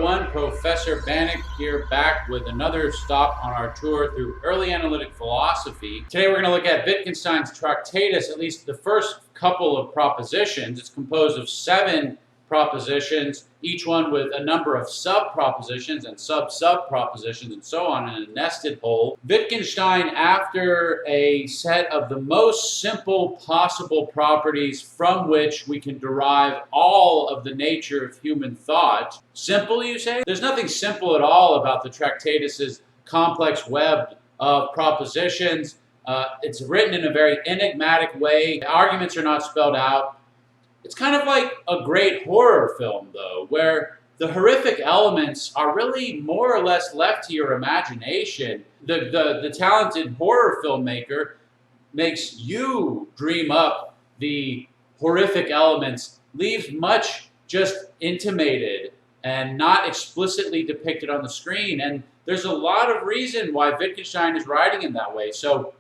everyone, Professor Bannock here, back with another stop on our tour through early analytic philosophy. Today we're going to look at Wittgenstein's Tractatus, at least the first couple of propositions. It's composed of 7 propositions, each one with a number of sub-propositions and sub-sub-propositions and so on in a nested whole. Wittgenstein, after a set of the most simple possible properties from which we can derive all of the nature of human thought. Simple, you say? There's nothing simple at all about the Tractatus's complex web of propositions. It's written in a very enigmatic way. The arguments are not spelled out. It's kind of like a great horror film, though, where the horrific elements are really more or less left to your imagination. The talented horror filmmaker makes you dream up the horrific elements, leaves much just intimated and not explicitly depicted on the screen. And there's a lot of reason why Wittgenstein is writing in that way. So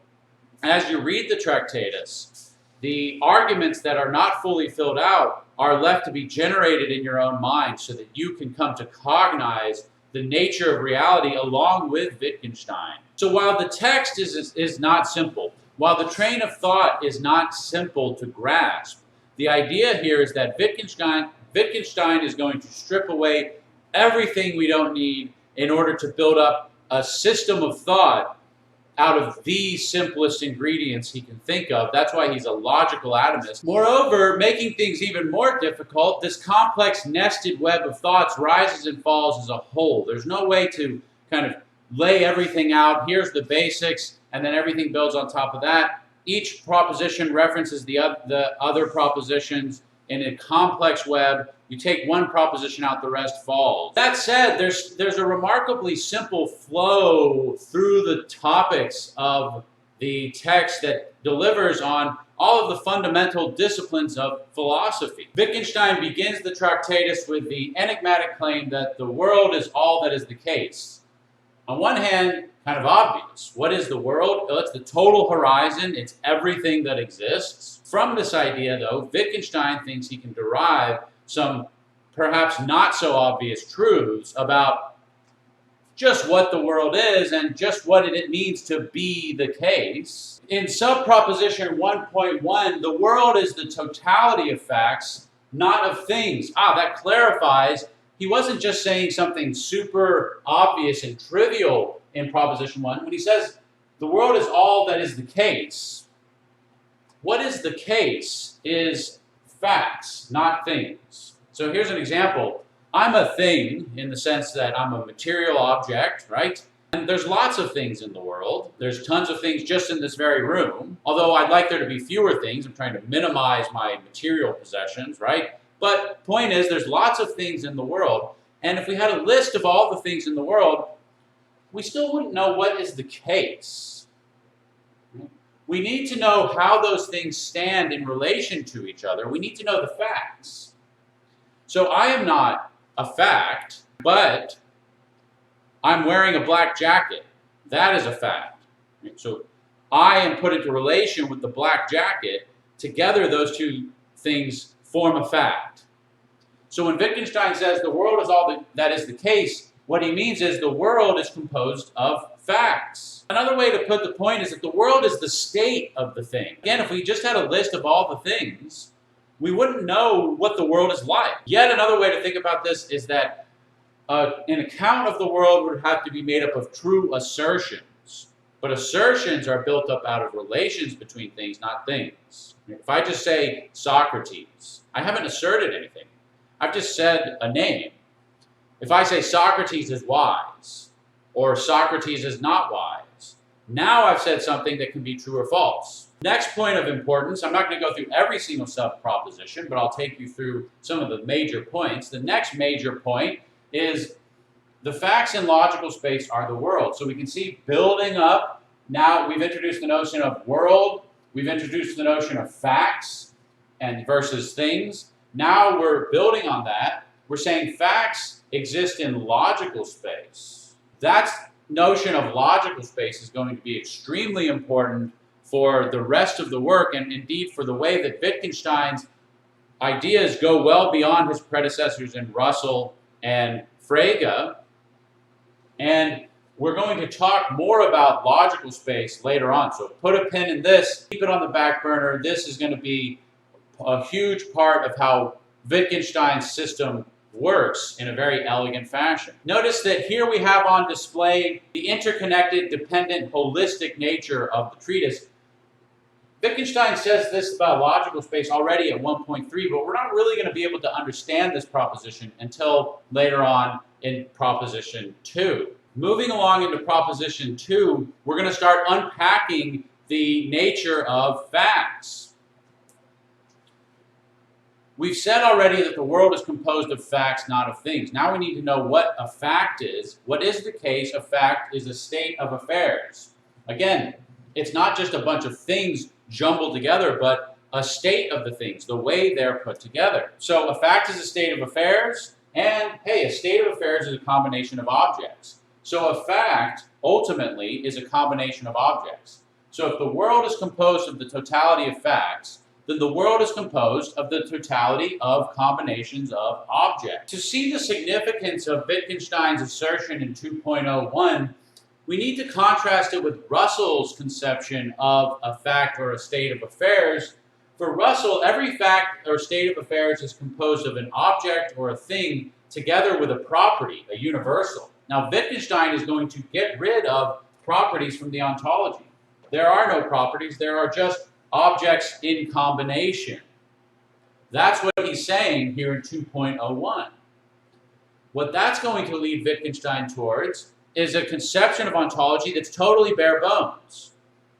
as you read the Tractatus, the arguments that are not fully filled out are left to be generated in your own mind so that you can come to cognize the nature of reality along with Wittgenstein. So while the text is not simple, while the train of thought is not simple to grasp, the idea here is that Wittgenstein is going to strip away everything we don't need in order to build up a system of thought out of the simplest ingredients he can think of. That's why he's a logical atomist. Moreover, making things even more difficult, this complex nested web of thoughts rises and falls as a whole. There's no way to kind of lay everything out. Here's the basics, and then everything builds on top of that. Each proposition references the other propositions in a complex web. You take one proposition out, the rest falls. That said, there's a remarkably simple flow through the topics of the text that delivers on all of the fundamental disciplines of philosophy. Wittgenstein begins the Tractatus with the enigmatic claim that the world is all that is the case. On one hand, kind of obvious. What is the world? Well, it's the total horizon. It's everything that exists. From this idea, though, Wittgenstein thinks he can derive some perhaps not so obvious truths about just what the world is and just what it means to be the case. In sub-proposition 1.1, the world is the totality of facts, not of things. That clarifies. He wasn't just saying something super obvious and trivial in proposition 1. When he says the world is all that is the case, what is the case is facts, not things. So here's an example. I'm a thing in the sense that I'm a material object, right? And there's lots of things in the world. There's tons of things just in this very room. Although I'd like there to be fewer things. I'm trying to minimize my material possessions, right? But point is, there's lots of things in the world. And if we had a list of all the things in the world, we still wouldn't know what is the case. We need to know how those things stand in relation to each other. We need to know the facts. So I am not a fact, but I'm wearing a black jacket. That is a fact. So I am put into relation with the black jacket. Together, those two things form a fact. So when Wittgenstein says the world is all that is the case, what he means is the world is composed of facts. Another way to put the point is that the world is the state of the thing. Again, if we just had a list of all the things, we wouldn't know what the world is like. Yet another way to think about this is that an account of the world would have to be made up of true assertions. But assertions are built up out of relations between things, not things. If I just say Socrates, I haven't asserted anything. I've just said a name. If I say Socrates is wise, or Socrates is not wise, now I've said something that can be true or false. Next point of importance, I'm not going to go through every single sub-proposition, but I'll take you through some of the major points. The next major point is the facts in logical space are the world. So we can see building up, now we've introduced the notion of world, we've introduced the notion of facts and versus things. Now we're building on that. We're saying facts exist in logical space. That notion of logical space is going to be extremely important for the rest of the work, and indeed for the way that Wittgenstein's ideas go well beyond his predecessors in Russell and Frege, and we're going to talk more about logical space later on. So put a pin in this, keep it on the back burner. This is going to be a huge part of how Wittgenstein's system works in a very elegant fashion. Notice that here we have on display the interconnected, dependent, holistic nature of the treatise. Wittgenstein says this about logical space already at 1.3, but we're not really going to be able to understand this proposition until later on in proposition 2. Moving along into proposition 2, we're going to start unpacking the nature of facts. We've said already that the world is composed of facts, not of things. Now we need to know what a fact is. What is the case? A fact is a state of affairs. Again, it's not just a bunch of things jumbled together, but a state of the things, the way they're put together. So a fact is a state of affairs, and hey, a state of affairs is a combination of objects. So a fact, ultimately, is a combination of objects. So if the world is composed of the totality of facts, then the world is composed of the totality of combinations of objects. To see the significance of Wittgenstein's assertion in 2.01, we need to contrast it with Russell's conception of a fact or a state of affairs. For Russell, every fact or state of affairs is composed of an object or a thing together with a property, a universal. Now, Wittgenstein is going to get rid of properties from the ontology. There are no properties, there are just objects in combination. That's what he's saying here in 2.01. What that's going to lead Wittgenstein towards is a conception of ontology that's totally bare bones.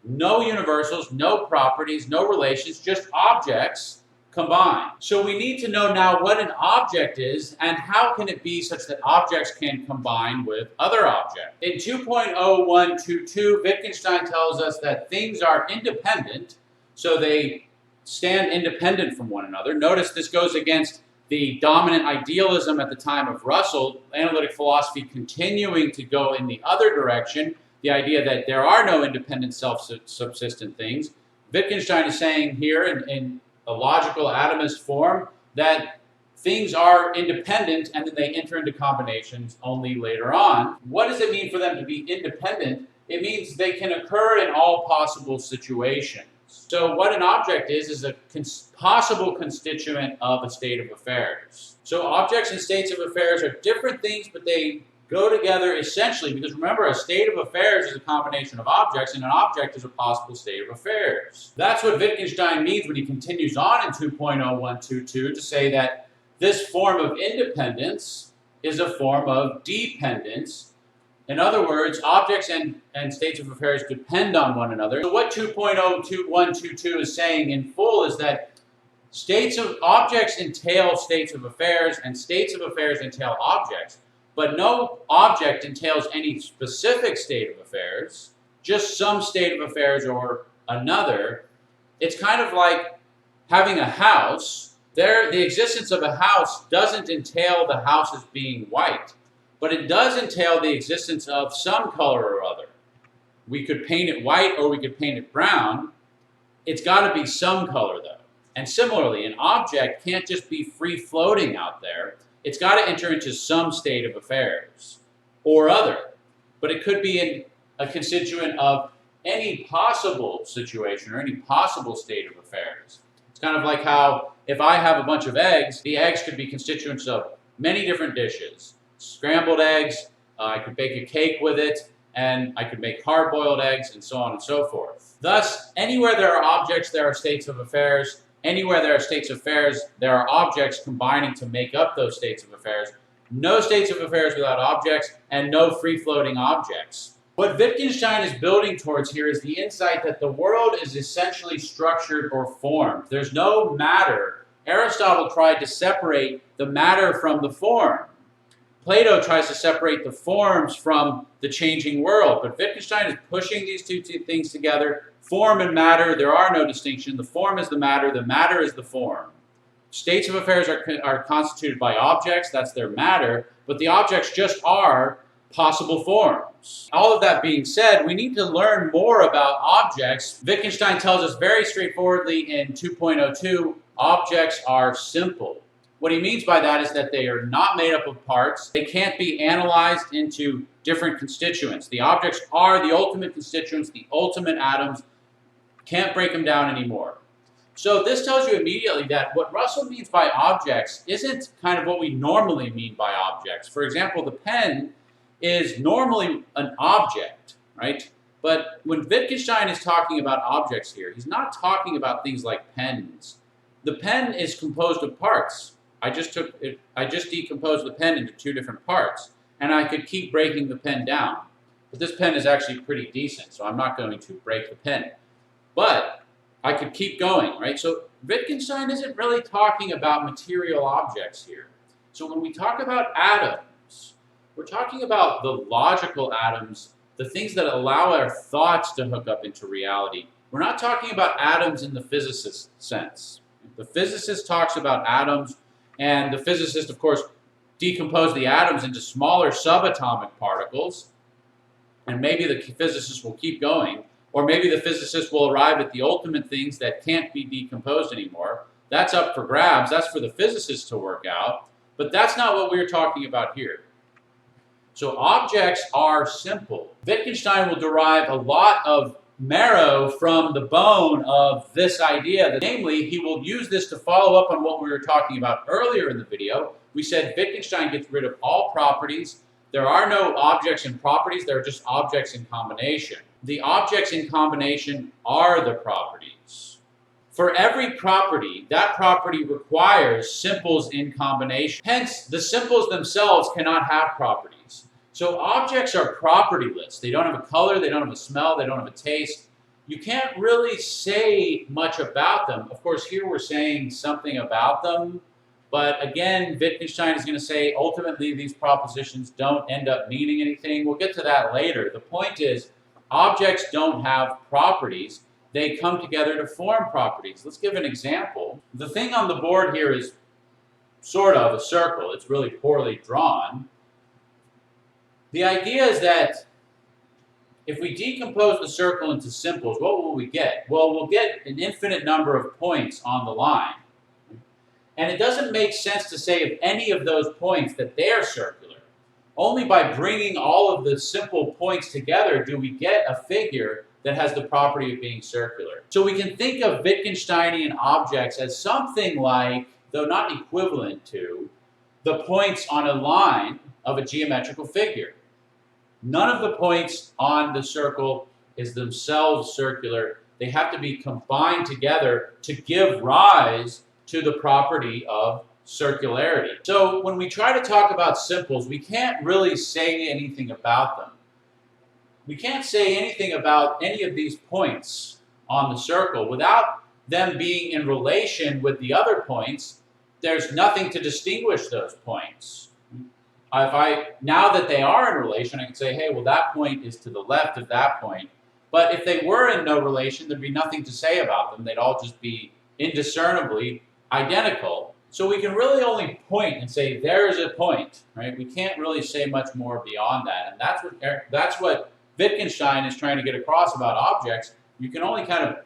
No universals, no properties, no relations, just objects combined. So we need to know now what an object is and how can it be such that objects can combine with other objects. In 2.0122, Wittgenstein tells us that things are independent, so they stand independent from one another. Notice this goes against the dominant idealism at the time of Russell, analytic philosophy continuing to go in the other direction, the idea that there are no independent self-subsistent things. Wittgenstein is saying here in a logical atomist form that things are independent and then they enter into combinations only later on. What does it mean for them to be independent? It means they can occur in all possible situations. So what an object is a possible constituent of a state of affairs. So objects and states of affairs are different things, but they go together essentially because remember, a state of affairs is a combination of objects, and an object is a possible state of affairs. That's what Wittgenstein means when he continues on in 2.0122 to say that this form of independence is a form of dependence. In other words, objects and states of affairs depend on one another. So what 2.0122 is saying in full is that objects entail states of affairs and states of affairs entail objects, but no object entails any specific state of affairs, just some state of affairs or another. It's kind of like having a house. The existence of a house doesn't entail the house as being white, but it does entail the existence of some color or other. We could paint it white or we could paint it brown. It's got to be some color though. And similarly, an object can't just be free floating out there. It's got to enter into some state of affairs or other. But it could be a constituent of any possible situation or any possible state of affairs. It's kind of like how if I have a bunch of eggs, the eggs could be constituents of many different dishes. Scrambled eggs, I could bake a cake with it, and I could make hard-boiled eggs, and so on and so forth. Thus, anywhere there are objects, there are states of affairs. Anywhere there are states of affairs, there are objects combining to make up those states of affairs. No states of affairs without objects, and no free-floating objects. What Wittgenstein is building towards here is the insight that the world is essentially structured or formed. There's no matter. Aristotle tried to separate the matter from the form. Plato tries to separate the forms from the changing world, but Wittgenstein is pushing these two things together. Form and matter, there are no distinction. The form is the matter is the form. States of affairs are constituted by objects, that's their matter, but the objects just are possible forms. All of that being said, we need to learn more about objects. Wittgenstein tells us very straightforwardly in 2.02, objects are simple. What he means by that is that they are not made up of parts. They can't be analyzed into different constituents. The objects are the ultimate constituents, the ultimate atoms. Can't break them down anymore. So this tells you immediately that what Russell means by objects isn't kind of what we normally mean by objects. For example, the pen is normally an object, right? But when Wittgenstein is talking about objects here, he's not talking about things like pens. The pen is composed of parts. I just decomposed the pen into two different parts, and I could keep breaking the pen down. But this pen is actually pretty decent, so I'm not going to break the pen. But I could keep going, right? So Wittgenstein isn't really talking about material objects here. So when we talk about atoms, we're talking about the logical atoms, the things that allow our thoughts to hook up into reality. We're not talking about atoms in the physicist sense. The physicist talks about atoms, and the physicist, of course, decompose the atoms into smaller subatomic particles, and maybe the physicist will keep going, or maybe the physicist will arrive at the ultimate things that can't be decomposed anymore. That's up for grabs. That's for the physicist to work out, but that's not what we're talking about here. So objects are simple. Wittgenstein will derive a lot of marrow from the bone of this idea. Namely, he will use this to follow up on what we were talking about earlier in the video. We said Wittgenstein gets rid of all properties. There are no objects and properties, there are just objects in combination. The objects in combination are the properties. For every property, that property requires simples in combination. Hence, the simples themselves cannot have properties. So objects are propertyless. They don't have a color, they don't have a smell, they don't have a taste. You can't really say much about them. Of course, here we're saying something about them, but again, Wittgenstein is going to say ultimately these propositions don't end up meaning anything. We'll get to that later. The point is, objects don't have properties. They come together to form properties. Let's give an example. The thing on the board here is sort of a circle. It's really poorly drawn. The idea is that if we decompose the circle into simples, what will we get? Well, we'll get an infinite number of points on the line. And it doesn't make sense to say of any of those points that they're circular. Only by bringing all of the simple points together do we get a figure that has the property of being circular. So we can think of Wittgensteinian objects as something like, though not equivalent to, the points on a line of a geometrical figure. None of the points on the circle is themselves circular. They have to be combined together to give rise to the property of circularity. So when we try to talk about simples, we can't really say anything about them. We can't say anything about any of these points on the circle without them being in relation with the other points. There's nothing to distinguish those points. Now that they are in relation, I can say, hey, well, that point is to the left of that point. But if they were in no relation, there'd be nothing to say about them. They'd all just be indiscernibly identical. So we can really only point and say, there's a point, right? We can't really say much more beyond that. And that's what Wittgenstein is trying to get across about objects. You can only kind of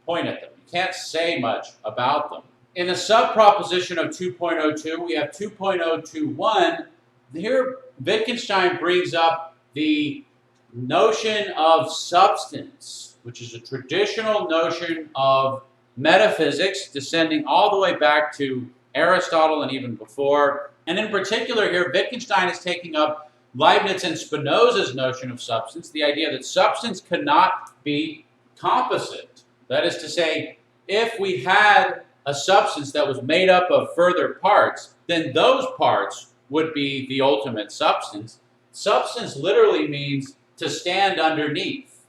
point at them. You can't say much about them. In a subproposition of 2.02, we have 2.021. Here, Wittgenstein brings up the notion of substance, which is a traditional notion of metaphysics, descending all the way back to Aristotle and even before. And in particular here, Wittgenstein is taking up Leibniz and Spinoza's notion of substance, the idea that substance cannot be composite. That is to say, if we had a substance that was made up of further parts, then those parts would be the ultimate substance. Substance literally means to stand underneath.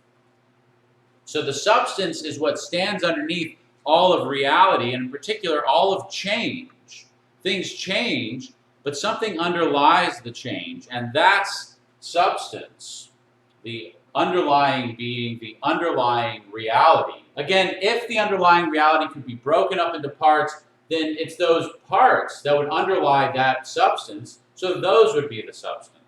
So the substance is what stands underneath all of reality, and in particular, all of change. Things change, but something underlies the change, and that's substance. The underlying being, the underlying reality. Again, if the underlying reality could be broken up into parts, then it's those parts that would underlie that substance, so those would be the substance.